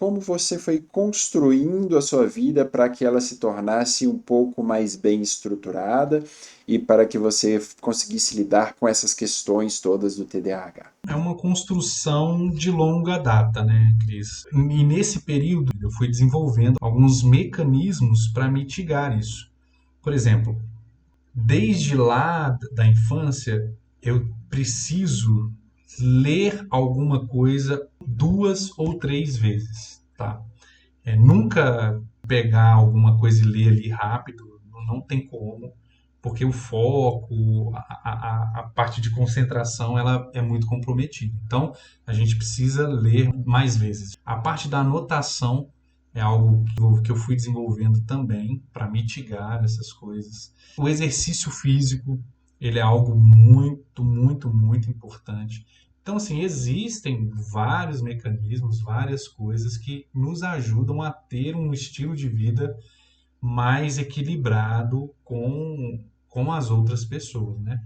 como você foi construindo a sua vida para que ela se tornasse um pouco mais bem estruturada e para que você conseguisse lidar com essas questões todas do TDAH. É uma construção de longa data, né, Cris? E nesse período eu fui desenvolvendo alguns mecanismos para mitigar isso. Por exemplo, desde lá da infância, eu preciso ler alguma coisa 2 ou 3 vezes, tá? Nunca pegar alguma coisa e ler ali rápido, não tem como, porque o foco, a parte de concentração, ela é muito comprometida. Então, a gente precisa ler mais vezes. A parte da anotação é algo que eu fui desenvolvendo também para mitigar essas coisas. O exercício físico, ele é algo muito, muito, muito importante. Então, assim, existem vários mecanismos, várias coisas que nos ajudam a ter um estilo de vida mais equilibrado com as outras pessoas, né?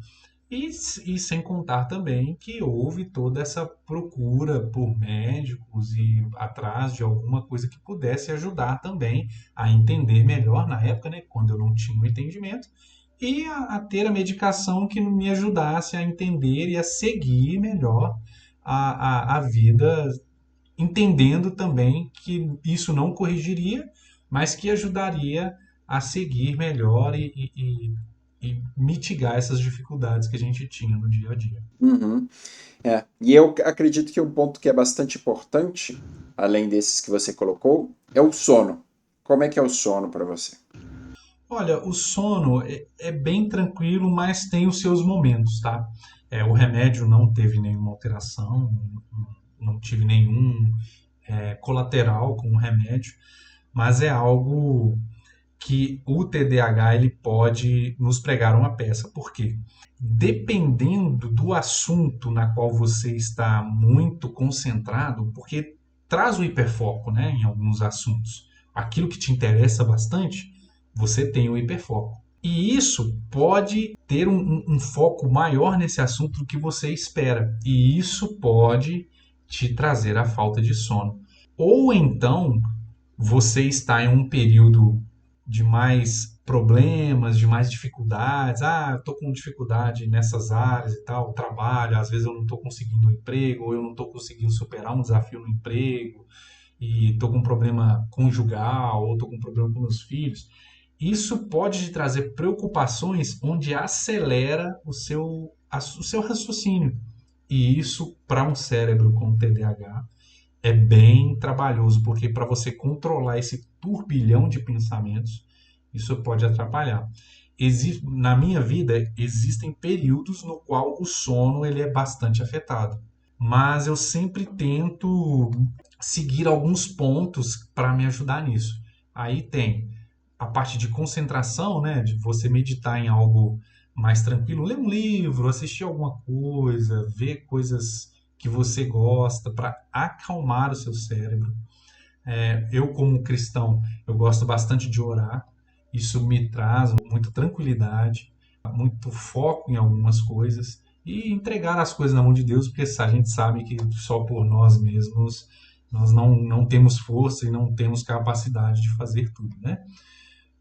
E sem contar também que houve toda essa procura por médicos e atrás de alguma coisa que pudesse ajudar também a entender melhor na época, né, quando eu não tinha o entendimento, e a ter a medicação que me ajudasse a entender e a seguir melhor a vida, entendendo também que isso não corrigiria, mas que ajudaria a seguir melhor e mitigar essas dificuldades que a gente tinha no dia a dia. Uhum. E eu acredito que um ponto que é bastante importante, além desses que você colocou, é o sono. Como é que é o sono para você? Olha, o sono é bem tranquilo, mas tem os seus momentos, tá? O remédio não teve nenhuma alteração, não tive nenhum colateral com o remédio, mas é algo que o TDAH ele pode nos pregar uma peça. Por quê? Dependendo do assunto na qual você está muito concentrado, porque traz o hiperfoco, né, em alguns assuntos. Aquilo que te interessa bastante, você tem o hiperfoco. E isso pode ter um foco maior nesse assunto do que você espera. E isso pode te trazer a falta de sono. Ou então você está em um período de mais problemas, de mais dificuldades. Ah, eu estou com dificuldade nessas áreas e tal, trabalho, às vezes eu não estou conseguindo um emprego, ou eu não estou conseguindo superar um desafio no emprego, e estou com um problema conjugal, ou estou com um problema com meus filhos. Isso pode te trazer preocupações onde acelera o seu raciocínio. E isso, para um cérebro com TDAH, é bem trabalhoso, porque para você controlar esse turbilhão de pensamentos, isso pode atrapalhar. Na minha vida, existem períodos no qual o sono ele é bastante afetado, mas eu sempre tento seguir alguns pontos para me ajudar nisso. Aí tem a parte de concentração, né, de você meditar em algo mais tranquilo, ler um livro, assistir alguma coisa, ver coisas que você gosta para acalmar o seu cérebro. Eu, como cristão, eu gosto bastante de orar. Isso me traz muita tranquilidade, muito foco em algumas coisas e entregar as coisas na mão de Deus, porque a gente sabe que só por nós mesmos nós não temos força e não temos capacidade de fazer tudo, né?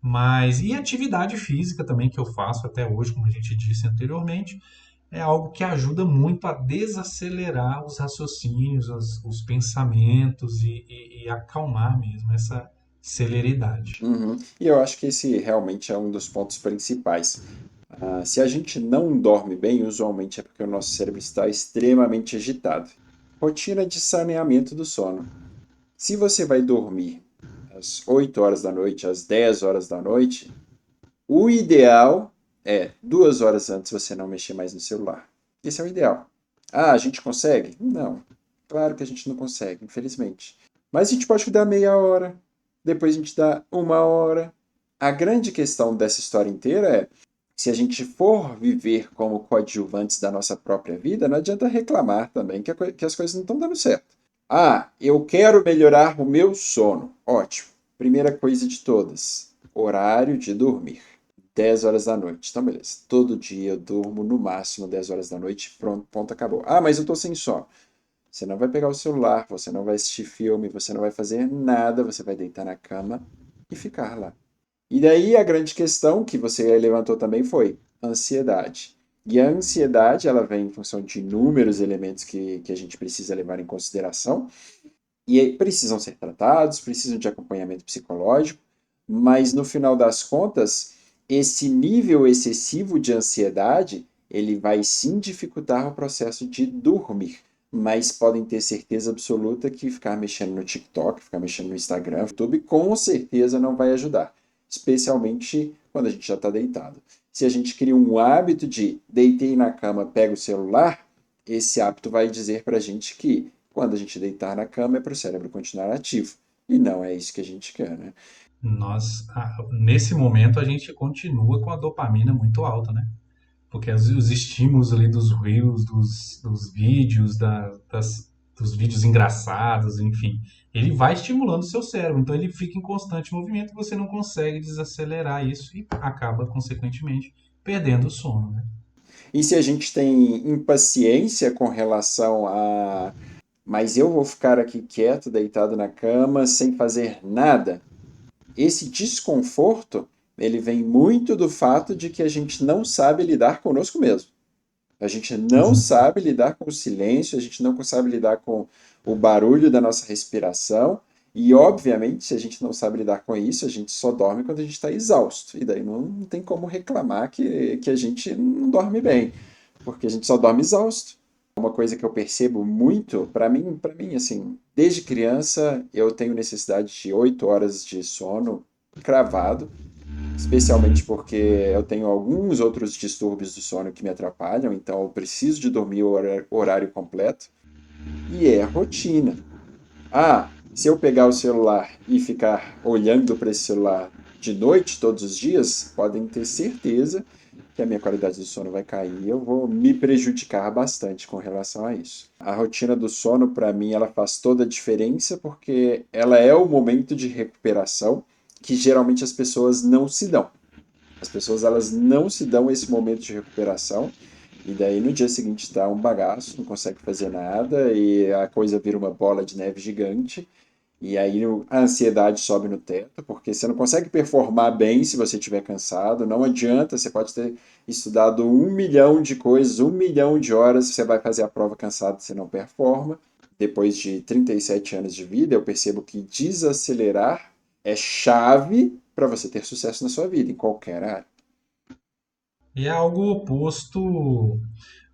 Mas, e atividade física também que eu faço até hoje, como a gente disse anteriormente, é algo que ajuda muito a desacelerar os raciocínios, os pensamentos e acalmar mesmo essa celeridade. Uhum. E eu acho que esse realmente é um dos pontos principais. Se a gente não dorme bem, usualmente é porque o nosso cérebro está extremamente agitado. Rotina de saneamento do sono. Se você vai dormir às 8 horas da noite, às 10 horas da noite, o ideal é 2 horas antes você não mexer mais no celular. Esse é o ideal. Ah, a gente consegue? Não. Claro que a gente não consegue, infelizmente. Mas a gente pode dar meia hora, depois a gente dá 1 hora. A grande questão dessa história inteira é: se a gente for viver como coadjuvantes da nossa própria vida, não adianta reclamar também que as coisas não estão dando certo. Ah, eu quero melhorar o meu sono. Ótimo. Primeira coisa de todas: horário de dormir. 10 horas da noite. Então, beleza. Todo dia eu durmo no máximo 10 horas da noite. Pronto, ponto, acabou. Ah, mas eu tô sem sono. Você não vai pegar o celular, você não vai assistir filme, você não vai fazer nada, você vai deitar na cama e ficar lá. E daí a grande questão que você levantou também foi ansiedade. E a ansiedade, ela vem em função de inúmeros elementos que a gente precisa levar em consideração e precisam ser tratados, precisam de acompanhamento psicológico, mas no final das contas, esse nível excessivo de ansiedade, ele vai sim dificultar o processo de dormir, mas podem ter certeza absoluta que ficar mexendo no TikTok, ficar mexendo no Instagram, no YouTube, com certeza não vai ajudar, especialmente quando a gente já está deitado. Se a gente cria um hábito de deitei na cama, pega o celular, esse hábito vai dizer para a gente que quando a gente deitar na cama é para o cérebro continuar ativo. E não é isso que a gente quer, né? Nesse momento, a gente continua com a dopamina muito alta, né? Porque os estímulos ali dos reels, dos vídeos, dos vídeos engraçados, enfim, ele vai estimulando o seu cérebro. Então ele fica em constante movimento e você não consegue desacelerar isso e acaba, consequentemente, perdendo o sono, né? E se a gente tem impaciência com relação a mas eu vou ficar aqui quieto, deitado na cama, sem fazer nada, esse desconforto, ele vem muito do fato de que a gente não sabe lidar conosco mesmo. A gente não Exato. sabe lidar com o silêncio, a gente não sabe lidar com o barulho da nossa respiração. E, obviamente, se a gente não sabe lidar com isso, a gente só dorme quando a gente está exausto. E daí não tem como reclamar que a gente não dorme bem, porque a gente só dorme exausto. Uma coisa que eu percebo muito, para mim, assim, desde criança eu tenho necessidade de 8 horas de sono cravado, especialmente porque eu tenho alguns outros distúrbios do sono que me atrapalham, então eu preciso de dormir o horário completo, e é rotina. Ah, se eu pegar o celular e ficar olhando para esse celular de noite todos os dias, podem ter certeza que a minha qualidade do sono vai cair e eu vou me prejudicar bastante com relação a isso. A rotina do sono, para mim, ela faz toda a diferença porque ela é o momento de recuperação que geralmente as pessoas não se dão. As pessoas elas não se dão esse momento de recuperação e daí no dia seguinte está um bagaço, não consegue fazer nada e a coisa vira uma bola de neve gigante. E aí a ansiedade sobe no teto, porque você não consegue performar bem se você estiver cansado. Não adianta, você pode ter estudado 1 milhão de coisas, 1 milhão de horas, você vai fazer a prova cansado, você não performa. Depois de 37 anos de vida, eu percebo que desacelerar é chave para você ter sucesso na sua vida, em qualquer área. E é algo oposto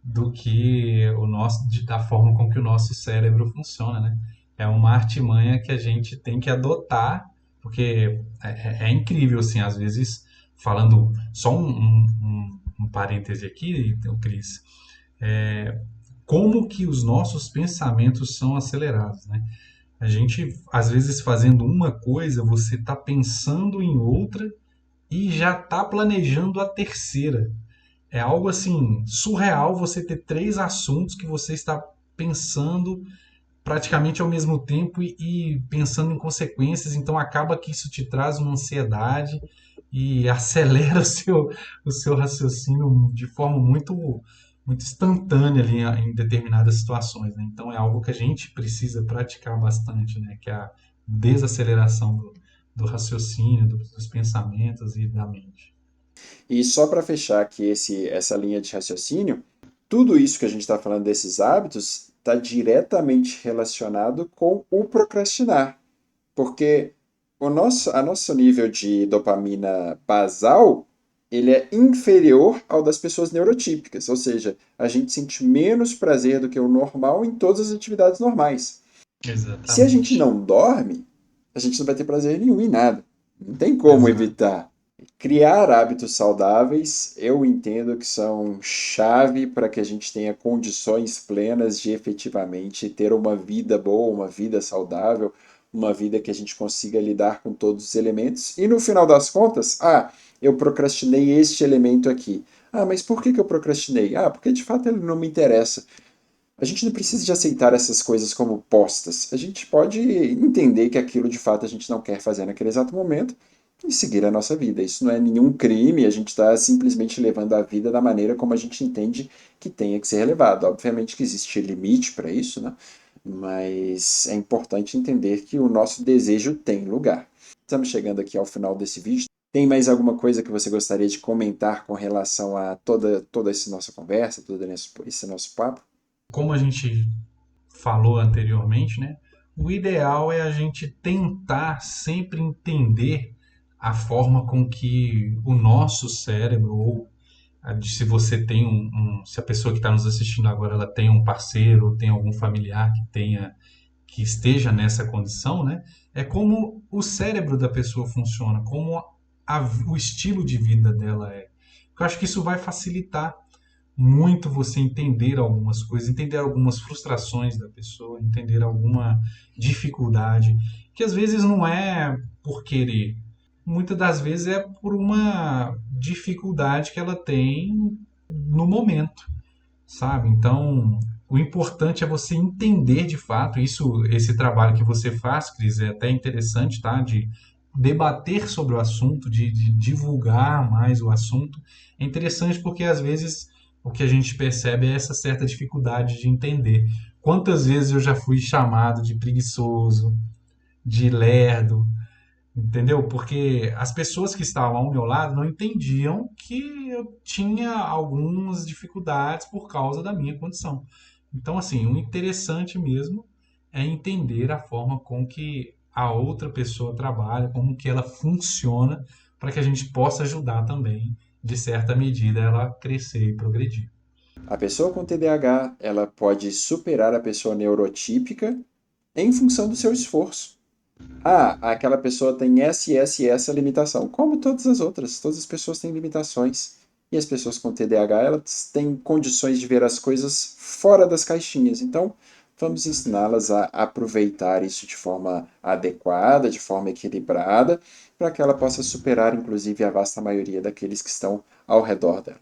do que da forma com que o nosso cérebro funciona, né? É uma artimanha que a gente tem que adotar, porque é incrível, assim, às vezes, falando só um parêntese aqui, então, Cris, como que os nossos pensamentos são acelerados, né? A gente, às vezes, fazendo uma coisa, você está pensando em outra e já está planejando a terceira. É algo assim surreal você ter três assuntos que você está pensando praticamente ao mesmo tempo e pensando em consequências, então acaba que isso te traz uma ansiedade e acelera o seu raciocínio de forma muito instantânea ali em determinadas situações, né? Então é algo que a gente precisa praticar bastante, né? Que é a desaceleração do raciocínio, dos pensamentos e da mente. E só para fechar aqui essa linha de raciocínio, tudo isso que a gente está falando desses hábitos está diretamente relacionado com o procrastinar. Porque a nosso nível de dopamina basal, ele é inferior ao das pessoas neurotípicas, ou seja, a gente sente menos prazer do que o normal em todas as atividades normais. Se a gente Exatamente. não dorme, a gente não vai ter prazer nenhum em nada. Não tem como Exato. evitar. Criar hábitos saudáveis, eu entendo que são chave para que a gente tenha condições plenas de efetivamente ter uma vida boa, uma vida saudável, uma vida que a gente consiga lidar com todos os elementos. E no final das contas, eu procrastinei este elemento aqui. Mas por que eu procrastinei? Porque de fato ele não me interessa. A gente não precisa de aceitar essas coisas como postas. A gente pode entender que aquilo de fato a gente não quer fazer naquele exato momento e seguir a nossa vida. Isso não é nenhum crime, a gente está simplesmente levando a vida da maneira como a gente entende que tenha que ser levado. Obviamente que existe limite para isso, né? mas é importante entender que o nosso desejo tem lugar. Estamos chegando aqui ao final desse vídeo. Tem mais alguma coisa que você gostaria de comentar com relação a toda essa nossa conversa, todo esse nosso papo? Como a gente falou anteriormente, né? O ideal é a gente tentar sempre entender a forma com que o nosso cérebro, ou se você tem se a pessoa que está nos assistindo agora ela tem um parceiro, ou tem algum familiar que esteja nessa condição, né? É como o cérebro da pessoa funciona, como o estilo de vida dela é. Eu acho que isso vai facilitar muito você entender algumas coisas, entender algumas frustrações da pessoa, entender alguma dificuldade, que às vezes não é por querer, muitas das vezes é por uma dificuldade que ela tem no momento, sabe? Então, o importante é você entender de fato isso, esse trabalho que você faz, Cris, é até interessante, tá? De debater sobre o assunto, de divulgar mais o assunto. É interessante porque às vezes o que a gente percebe é essa certa dificuldade de entender. Quantas vezes eu já fui chamado de preguiçoso, de lerdo, entendeu? Porque as pessoas que estavam ao meu lado não entendiam que eu tinha algumas dificuldades por causa da minha condição. Então, assim, o interessante mesmo é entender a forma com que a outra pessoa trabalha, como que ela funciona, para que a gente possa ajudar também, de certa medida, ela a crescer e progredir. A pessoa com TDAH, ela pode superar a pessoa neurotípica em função do seu esforço. Ah, aquela pessoa tem essa limitação, como todas as pessoas têm limitações. E as pessoas com TDAH, elas têm condições de ver as coisas fora das caixinhas. Então, vamos ensiná-las a aproveitar isso de forma adequada, de forma equilibrada, para que ela possa superar, inclusive, a vasta maioria daqueles que estão ao redor dela.